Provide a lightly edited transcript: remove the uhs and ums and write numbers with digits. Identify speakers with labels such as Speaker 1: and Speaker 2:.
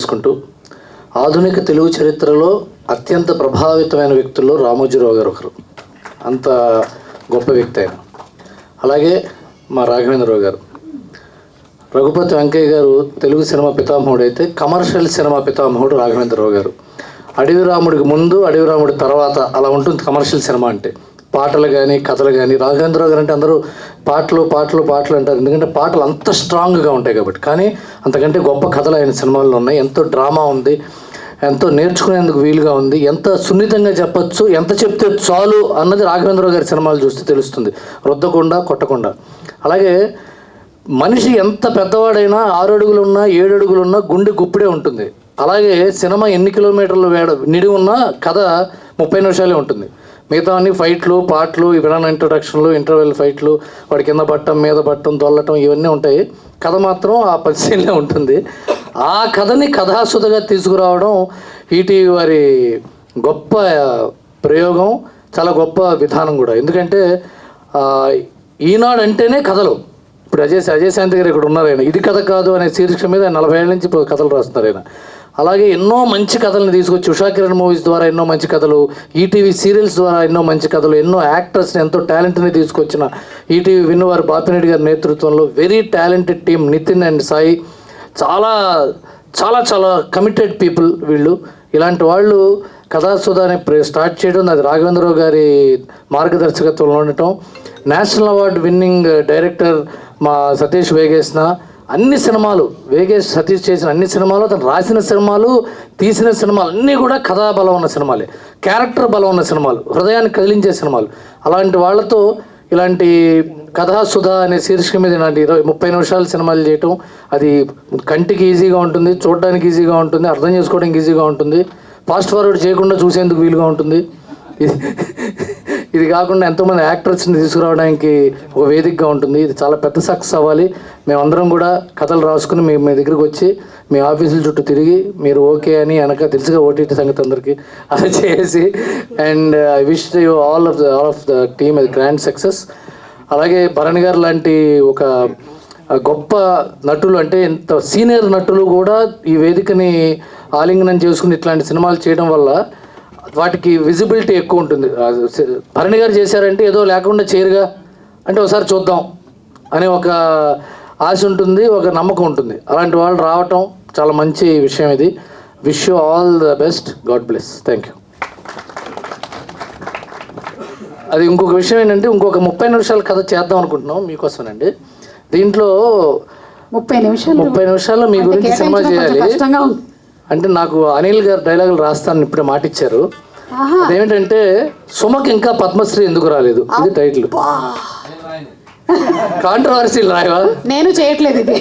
Speaker 1: తెలియజేసుకుంటూ, ఆధునిక తెలుగు చరిత్రలో అత్యంత ప్రభావితమైన వ్యక్తుల్లో రామోజీరావు గారు ఒకరు. అంత గొప్ప వ్యక్తి ఆయన. అలాగే మా రాఘవేంద్రరావు గారు, రఘుపతి వెంకయ్య గారు తెలుగు సినిమా పితామహుడు అయితే కమర్షియల్ సినిమా పితామహుడు రాఘవేంద్రరావు గారు. అడవి రాముడికి ముందు, అడవి రాముడి తర్వాత అలా ఉంటుంది కమర్షియల్ సినిమా అంటే. పాటలు కానీ కథలు కానీ, రాఘవేంద్రరావు గారు అంటే అందరూ పాటలు పాటలు పాటలు అంటారు, ఎందుకంటే పాటలు అంత స్ట్రాంగ్గా ఉంటాయి కాబట్టి. కానీ అంతకంటే గొప్ప కథలు ఆయన సినిమాల్లో ఉన్నాయి. ఎంతో డ్రామా ఉంది, ఎంతో నేర్చుకునేందుకు వీలుగా ఉంది, ఎంత సున్నితంగా చెప్పచ్చు, ఎంత చెప్తే చాలు అన్నది రాఘవేంద్రరావు గారి సినిమాలు చూస్తే తెలుస్తుంది, రుద్దకుండా కొట్టకుండా. అలాగే మనిషి ఎంత పెద్దవాడైనా 6 అడుగులున్నా 7 అడుగులున్నా గుండె గుప్పిడే ఉంటుంది. అలాగే సినిమా ఎన్ని కిలోమీటర్లు నిడి ఉన్నా కథ 30 నిమిషాలే ఉంటుంది. మిగతా అన్ని ఫైట్లు, పాటలు, విలన్ ఇంట్రొడక్షన్లు, ఇంటర్వెల్ ఫైట్లు, వాడి కింద పట్టడం, మీద పట్టడం, దొల్లటం, ఇవన్నీ ఉంటాయి. కథ మాత్రం ఆ 10 సీన్లే ఉంటుంది. ఆ కథని కథాసుధగా తీసుకురావడం ఈటీవీ వారి గొప్ప ప్రయోగం, చాలా గొప్ప విధానం కూడా. ఎందుకంటే ఈనాడు అంటేనే కథలు. ఇప్పుడు అజయ్ శాంతి గారు ఇక్కడ ఉన్నారు. ఆయన ఇది కథ కాదు అనే శీర్షిక మీద 40 ఏళ్ళ నుంచి ఇప్పుడు కథలు రాస్తున్నారు ఆయన. అలాగే ఎన్నో మంచి కథలను తీసుకొచ్చి ఉషా కిరణ్ మూవీస్ ద్వారా ఎన్నో మంచి కథలు, ఈటీవీ సీరియల్స్ ద్వారా ఎన్నో మంచి కథలు, ఎన్నో యాక్టర్స్ని, ఎంతో టాలెంట్ని తీసుకొచ్చిన ఈటీవీ విన్నవారు బాపిరెడ్డి గారి నేతృత్వంలో very talented team, Nitin and Sai, చాలా చాలా చాలా కమిటెడ్ పీపుల్ వీళ్ళు. ఇలాంటి వాళ్ళు కథాసుధాని స్టార్ట్ చేయడం, అది రాఘవేంద్రరావు గారి మార్గదర్శకత్వంలో ఉండటం, నేషనల్ అవార్డు విన్నింగ్ డైరెక్టర్ మా సతీష్ వేగేసిన అన్ని సినిమాలు, సతీష్ చేసిన అన్ని సినిమాలు, అతను రాసిన సినిమాలు, తీసిన సినిమాలు అన్నీ కూడా కథా బలం ఉన్న సినిమాలే, క్యారెక్టర్ బలం ఉన్న సినిమాలు, హృదయాన్ని కదిలించే సినిమాలు. అలాంటి వాళ్ళతో ఇలాంటి కథాసుధ అనే శీర్షిక మీద ఇలాంటి 30 నిమిషాల సినిమాలు చేయటం, అది కంటికి ఈజీగా ఉంటుంది, చూడడానికి ఈజీగా ఉంటుంది, అర్థం చేసుకోవడానికి ఈజీగా ఉంటుంది, ఫాస్ట్ ఫార్వర్డ్ చేయకుండా చూసేందుకు వీలుగా ఉంటుంది. ఇది కాకుండా ఎంతోమంది యాక్టర్స్ని తీసుకురావడానికి ఒక వేదికగా ఉంటుంది. ఇది చాలా పెద్ద సక్సెస్ అవ్వాలి. మేమందరం కూడా కథలు రాసుకుని మీ దగ్గరికి వచ్చి మీ ఆఫీసుల చుట్టూ తిరిగి మీరు ఓకే అని వెనక తెలుసుగా ఓటీటీ సంగతి అందరికీ అది చేసి, and I wish you all of the team అది గ్రాండ్ సక్సెస్. అలాగే భరణి గారు లాంటి ఒక గొప్ప నటులు, అంటే ఎంత సీనియర్ నటులు కూడా ఈ వేదికని ఆలింగనం చేసుకుని ఇట్లాంటి సినిమాలు చేయడం వల్ల వాటికి విజిబిలిటీ ఎక్కువ ఉంటుంది. భరణి గారు చేశారంటే ఏదో లేకుండా చేయరుగా, అంటే ఒకసారి చూద్దాం అనే ఒక ఆశ ఉంటుంది, ఒక నమ్మకం ఉంటుంది. అలాంటి వాళ్ళు రావటం చాలా మంచి విషయం. ఇది wish you all the best, God bless, thank you. అది ఇంకొక విషయం ఏంటంటే, ఇంకొక 30 నిమిషాల కథ చేద్దాం అనుకుంటున్నాం మీకోసమేనండి. దీంట్లో 30 నిమిషాల్లో మీ గురించి సినిమా చేయాలి. అంటే నాకు అనిల్ గారు డైలాగులు రాస్తానని ఇప్పుడే మాట ఇచ్చారు. అదేమిటంటే, సుమకి ఇంకా పద్మశ్రీ ఎందుకు రాలేదు, ఇది టైటిల్. కాంట్రవర్సీలు రాయవా?
Speaker 2: నేను చేయట్లేదు ఇది.